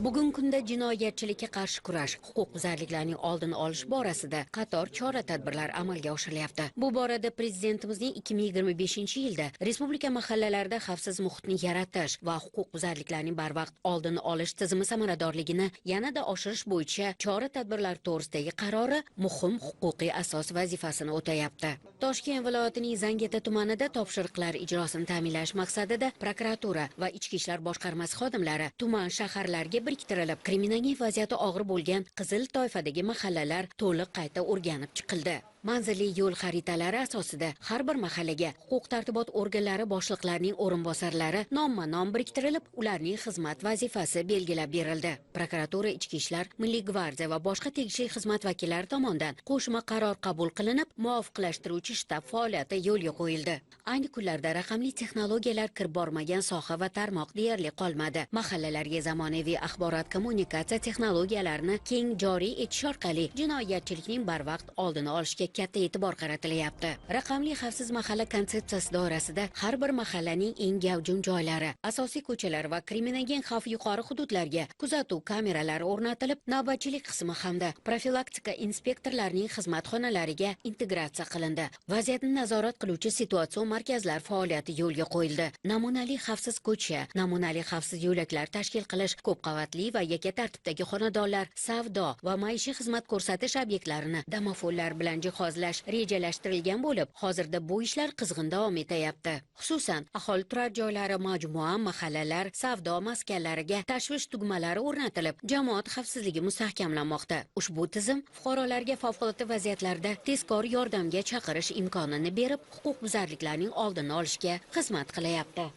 Bugungi kunda jinoyatchilikka qarshi kurash, huquqbuzarliklarning oldini olish borasida qator chora-tadbirlar amalga oshirilyapti. Bu borada Prezidentimizning 2025-yilda respublika mahallalarida xavfsiz muhitni yaratish va huquqbuzarliklarning barvaqt oldini olish tizimi samaradorligini yanada oshirish bo'yicha chora-tadbirlar to'g'risidagi qarori muhim huquqiy asos vazifasini o'tayapti. Toshkent viloyatining Zangeta tumanida topshiriqlar ijrosini ta'minlash maqsadida prokuratura va ichki ishlar boshqarmasi xodimlari tuman shaharlarga biriktirilib, kriminogin vaziyati og'ir bo'lgan qizil toifadagi mahallalar to'liq qayta o'rganib chiqildi. Manzilli yo'l xaritalari asosida har bir mahallaga huquq-tartibot organlari boshliqlarining o'rinbosarlari nomma-nom biriktirilib, ularning xizmat vazifasi belgilab berildi. Prokuratura, ichki ishlar, Milliy gvardiya va boshqa tegishli xizmat vakillari tomonidan qo'shma qaror qabul qilinib, muvofiqlashtiruvchi shtab faoliyati yo'lga qo'yildi. Ayni kunlarda raqamli texnologiyalar kirib bormagan soha va tarmoq deyarli qolmadi. Mahallalarga zamonaviy axborot-kommunikatsiya texnologiyalarini keng joriy etish orqali jinoyatchilikning barvaqt oldini olishga katta e'tibor qaratilyapti. Raqamli xavfsiz mahalla konsepsiyasi doirasida har bir mahallaning eng gavjum joylari, asosiy ko'chalar va kriminogin xavfi yuqori hududlarga kuzatuv kameralari o'rnatilib, navbatchilik qismi hamda profilaktika inspektorlarining xizmat xonalariga integratsiya qilindi. Vaziyatni nazorat qiluvchi situatsion markazlar faoliyati yo'lga qo'yildi. Namunali xavfsiz ko'cha, namunali xavfsiz yo'laklar tashkil qilish, ko'p qavatli va yakka tartibdagi xonadonlar, savdo va maishiy xizmat ko'rsatish obyektlarini domofonlar bilan jihozlash rejalashtirilgan bo'lib, hozirda bu ishlar qizg'in davom etyapti. Xususan, aholi turar joylari, majmua, mahallalar, savdo maskanlariga tashvish tugmalari o'rnatilib, jamoat xavfsizligi mustahkamlanmoqda. Ushbu tizim fuqarolarga favqulodda vaziyatlarda tezkor yordamga chaqirish imkonini berib, huquqbuzarliklarning oldini olishga xizmat qilyapti.